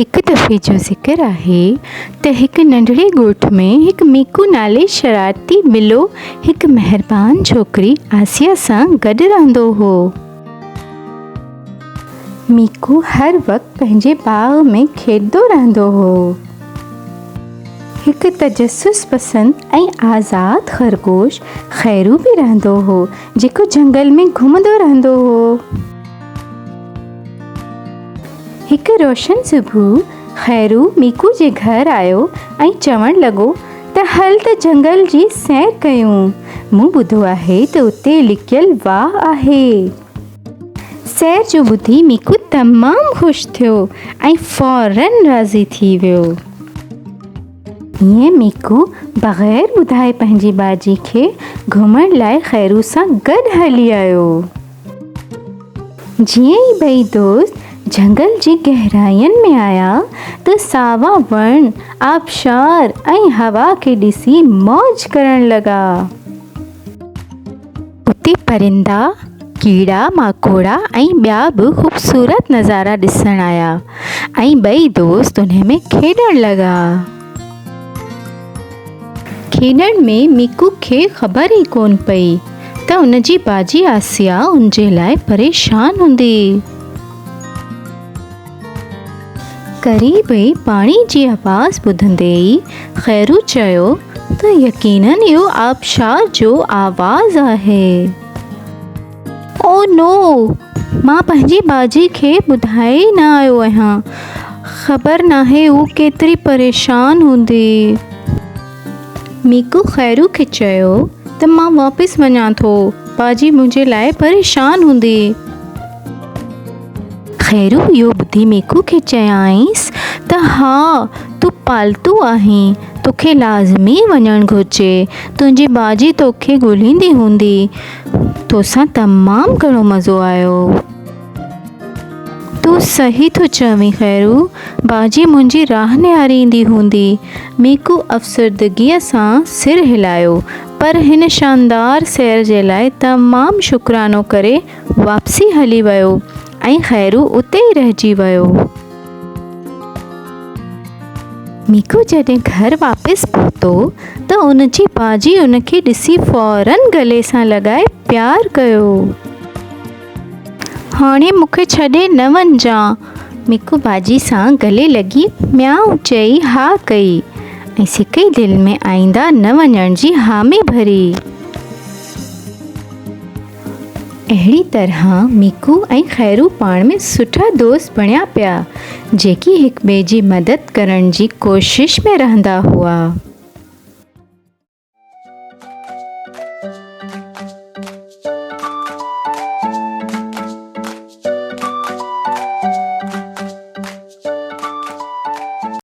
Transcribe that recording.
हिक दफ़े जो ज़िक्र आहे त हिक नंढड़े ॻोठ में हिक मीकू नाले शरारती ॿिलो हिक मेहरबान छोकिरी आसिया सां गॾु रहंदो हो। मीकू हर वक़्तु पंहिंजे बाग़ में खेॾंदो रहंदो हो। हिक तजस्सुस पसंद ऐं आज़ाद ख़रगोश खैरू बि रहंदो हो जेको जंगल में घुमंदो रहंदो हो। हिक रोशन सुबुह खैरू मीकू जे घर आयो ऐं चवण लॻो त हल त जंगल जी सैर कयूं। मूं ॿुधो आहे त उते लिकियल वाह आहे। सैर जो ॿुधी मीकू तमामु ख़ुशि थियो ऐं फ़ौरन राज़ी थी वियो। हीअं मीकू बग़ैर ॿुधाए पंहिंजी बाजी खे घुमण लाइ खैरू सां गॾु हली आयो। जीअं ई ॿई दोस्त जंगल जी गहराइयुनि में आया त सावा वण, आबशार ऐं हवा खे ॾिसी मौज करण लॻा। उते परिंदा, कीड़ा माकोड़ा ऐं ॿिया बि ख़ूबसूरत नज़ारा ॾिसण आया ऐं ॿई दोस्त उन में खेॾण लॻा। खेॾण में मीकू खे ख़बर ई कोन पई त उन जी बाजी आसिया उन जे लाइ परेशान हूंदी। क़रीब ई पाणी जी आवाज़ ॿुधंदे ई खैरू चयो त यकीनन इहो आबशार जो आवाज़ आहे। ओ नो, मां पंहिंजी बाजी खे ॿुधाए ई न आयो आहियां। ख़बर नाहे हू केतिरी परेशान हूंदी। मीकू खैरू खे चयो त मां वापसि वञां थो, बाजी मुंहिंजे लाइ परेशान हूंदी। खैरू इहो ॿुधी मीकू खे चयाईंसि त हा, तूं पालतू आहीं, तोखे लाज़मी वञणु घुरिजे। तुंहिंजी बाजी तोखे ॻोल्हींदी हूंदी। तोसां तमामु घणो मज़ो आयो। तूं सही थो चवीं खैरू, बाजी मुंहिंजी राह निहारींदी हूंदी। मीकू अफ़सरदगीअ सां सिर हिलायो पर हिन शानदार सैर जे लाइ तमामु शुक्रानो करे वापसी हली वियो ऐं खैरू उते ई रहिजी वियो। मीकू जॾहिं घर वापसि पहुतो त उन जी बाजी उन खे ॾिसी फ़ौरन गले सां लॻाए प्यार कयो। हाणे मूंखे छॾे न वञजांइ। मीकू बाजी सां गले लॻी म्याऊं चई हा कई ऐं सिक ई दिलि में आईंदा न वञण जी हामी भरी। अहिड़ी तरह मीकू ऐं खैरू पाण में सुठा दोस्त बणिया पिया जेकी हिक ॿिए जी मदद करण जी कोशिश में रहंदा हुआ।